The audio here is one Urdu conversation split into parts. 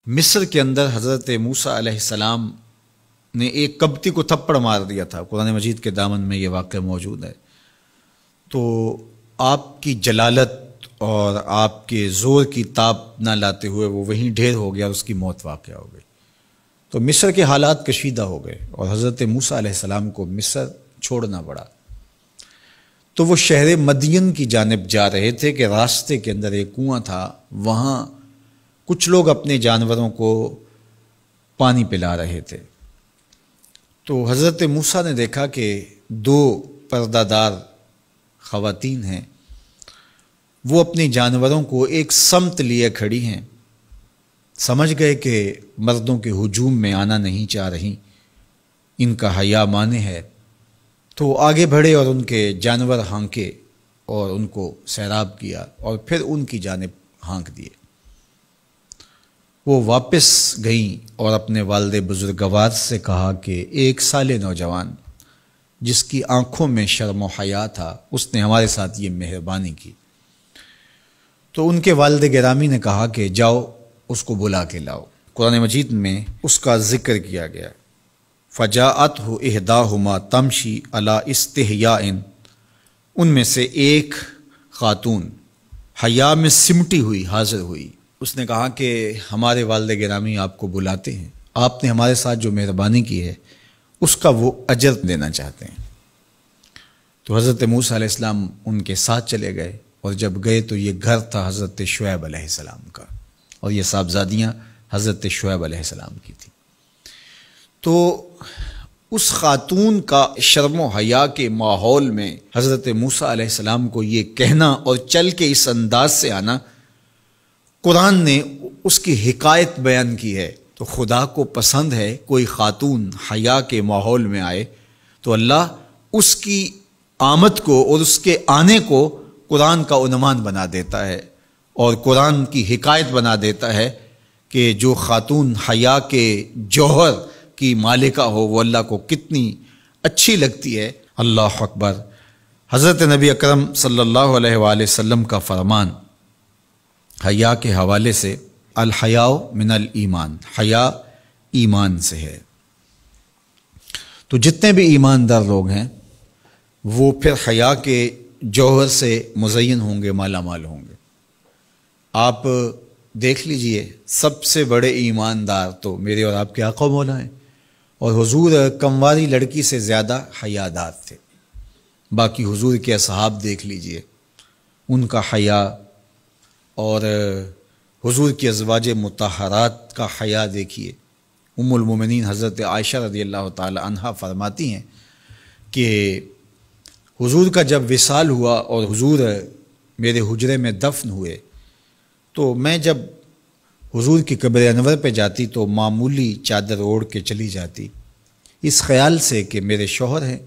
مصر کے اندر حضرت موسیٰ علیہ السلام نے ایک کبتی کو تھپڑ مار دیا تھا۔ قرآن مجید کے دامن میں یہ واقعہ موجود ہے۔ تو آپ کی جلالت اور آپ کے زور کی تاب نہ لاتے ہوئے وہ وہیں ڈھیر ہو گیا اور اس کی موت واقع ہو گئی۔ تو مصر کے حالات کشیدہ ہو گئے اور حضرت موسیٰ علیہ السلام کو مصر چھوڑنا پڑا۔ تو وہ شہر مدین کی جانب جا رہے تھے کہ راستے کے اندر ایک کنواں تھا، وہاں کچھ لوگ اپنے جانوروں کو پانی پلا رہے تھے۔ تو حضرت موسیٰ نے دیکھا کہ دو پردہ دار خواتین ہیں، وہ اپنے جانوروں کو ایک سمت لیے کھڑی ہیں۔ سمجھ گئے کہ مردوں کے ہجوم میں آنا نہیں چاہ رہی، ان کا حیا مانے ہے۔ تو آگے بڑھے اور ان کے جانور ہانکے اور ان کو سیراب کیا اور پھر ان کی جانب ہانک دیے۔ وہ واپس گئیں اور اپنے والد بزرگوار سے کہا کہ ایک سال نوجوان جس کی آنکھوں میں شرم و حیا تھا، اس نے ہمارے ساتھ یہ مہربانی کی۔ تو ان کے والد گرامی نے کہا کہ جاؤ اس کو بلا کے لاؤ۔ قرآن مجید میں اس کا ذکر کیا گیا۔ فجاءتہ احداہما تمشی علی استحیاء، ان میں سے ایک خاتون حیا میں سمٹی ہوئی حاضر ہوئی۔ اس نے کہا کہ ہمارے والد گرامی آپ کو بلاتے ہیں، آپ نے ہمارے ساتھ جو مہربانی کی ہے اس کا وہ اجر دینا چاہتے ہیں۔ تو حضرت موسیٰ علیہ السلام ان کے ساتھ چلے گئے، اور جب گئے تو یہ گھر تھا حضرت شعیب علیہ السلام کا، اور یہ صاحبزادیاں حضرت شعیب علیہ السلام کی تھیں۔ تو اس خاتون کا شرم و حیا کے ماحول میں حضرت موسیٰ علیہ السلام کو یہ کہنا اور چل کے اس انداز سے آنا، قرآن نے اس کی حکایت بیان کی ہے۔ تو خدا کو پسند ہے کوئی خاتون حیا کے ماحول میں آئے تو اللہ اس کی آمد کو اور اس کے آنے کو قرآن کا عنوان بنا دیتا ہے اور قرآن کی حکایت بنا دیتا ہے کہ جو خاتون حیا کے جوہر کی مالکہ ہو وہ اللہ کو کتنی اچھی لگتی ہے۔ اللہ اکبر۔ حضرت نبی اکرم صلی اللہ علیہ وآلہ وسلم کا فرمان حیا کے حوالے سے، الحیاء من الایمان، حیا ایمان سے ہے۔ تو جتنے بھی ایماندار لوگ ہیں وہ پھر حیا کے جوہر سے مزین ہوں گے، مالا مال ہوں گے۔ آپ دیکھ لیجئے سب سے بڑے ایماندار تو میرے اور آپ کے آقا مولا ہیں، اور حضور کمواری لڑکی سے زیادہ حیادار تھے۔ باقی حضور کے اصحاب دیکھ لیجئے، ان کا حیا، اور حضور کی ازواج مطہرات کا حیا دیکھیے۔ ام المومنین حضرت عائشہ رضی اللہ تعالی عنہا فرماتی ہیں کہ حضور کا جب وصال ہوا اور حضور میرے حجرے میں دفن ہوئے تو میں جب حضور کی قبر انور پہ جاتی تو معمولی چادر اوڑھ کے چلی جاتی، اس خیال سے کہ میرے شوہر ہیں۔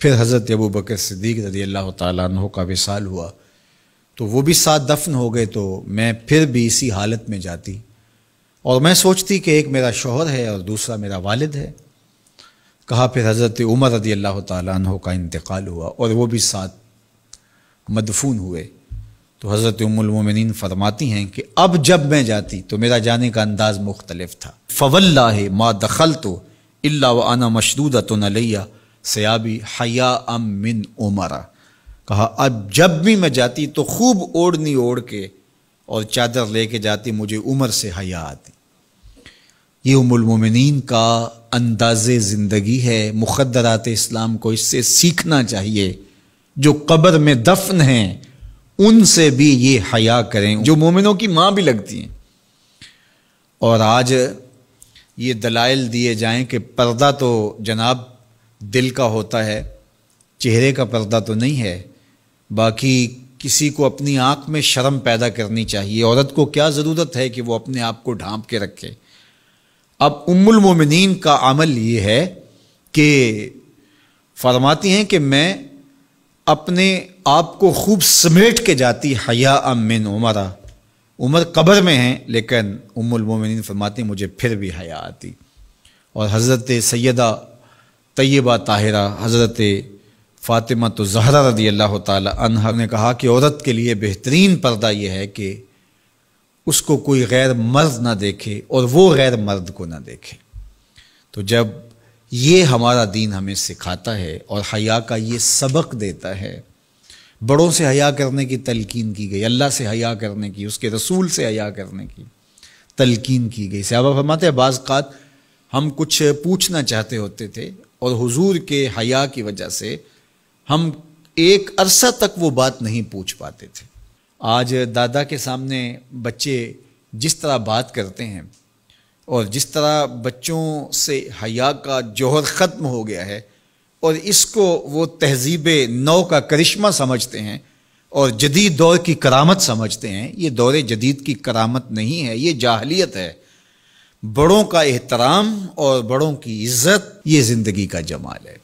پھر حضرت ابوبکر صدیق رضی اللہ تعالیٰ عنہ کا وصال ہوا تو وہ بھی ساتھ دفن ہو گئے، تو میں پھر بھی اسی حالت میں جاتی اور میں سوچتی کہ ایک میرا شوہر ہے اور دوسرا میرا والد ہے۔ کہا پھر حضرت عمر رضی اللہ تعالیٰ عنہ کا انتقال ہوا اور وہ بھی ساتھ مدفون ہوئے۔ تو حضرت ام المومنین فرماتی ہیں کہ اب جب میں جاتی تو میرا جانے کا انداز مختلف تھا۔ فواللہ ما دخلت الا وانا مشدودۃ علی ثیابی حیاء من عمر۔ کہا اب جب بھی میں جاتی تو خوب اوڑھنی اوڑھ کے اور چادر لے کے جاتی، مجھے عمر سے حیا آتی۔ یہ ام المومنین کا انداز زندگی ہے۔ مخدرات اسلام کو اس سے سیکھنا چاہیے۔ جو قبر میں دفن ہیں ان سے بھی یہ حیا کریں، جو مومنوں کی ماں بھی لگتی ہیں۔ اور آج یہ دلائل دیے جائیں کہ پردہ تو جناب دل کا ہوتا ہے، چہرے کا پردہ تو نہیں ہے۔ باقی کسی کو اپنی آنکھ میں شرم پیدا کرنی چاہیے۔ عورت کو کیا ضرورت ہے کہ وہ اپنے آپ کو ڈھانپ کے رکھے۔ اب ام المومنین کا عمل یہ ہے کہ فرماتی ہیں کہ میں اپنے آپ کو خوب سمیٹ کے جاتی حیاء من عمر۔ عمر قبر میں ہیں لیکن ام المومنین فرماتی ہیں مجھے پھر بھی حیا آتی۔ اور حضرت سیدہ طیبہ طاہرہ حضرت فاطمہ الزہرا رضی اللہ تعالی عنہا نے کہا کہ عورت کے لیے بہترین پردہ یہ ہے کہ اس کو کوئی غیر مرد نہ دیکھے اور وہ غیر مرد کو نہ دیکھے۔ تو جب یہ ہمارا دین ہمیں سکھاتا ہے اور حیا کا یہ سبق دیتا ہے، بڑوں سے حیا کرنے کی تلقین کی گئی، اللہ سے حیا کرنے کی، اس کے رسول سے حیا کرنے کی تلقین کی گئی۔ صحابہ فرماتے ہیں بعض اوقات ہم کچھ پوچھنا چاہتے ہوتے تھے اور حضور کے حیا کی وجہ سے ہم ایک عرصہ تک وہ بات نہیں پوچھ پاتے تھے۔ آج دادا کے سامنے بچے جس طرح بات کرتے ہیں اور جس طرح بچوں سے حیا کا جوہر ختم ہو گیا ہے اور اس کو وہ تہذیب نو کا کرشمہ سمجھتے ہیں اور جدید دور کی کرامت سمجھتے ہیں، یہ دور جدید کی کرامت نہیں ہے، یہ جاہلیت ہے۔ بڑوں کا احترام اور بڑوں کی عزت یہ زندگی کا جمال ہے۔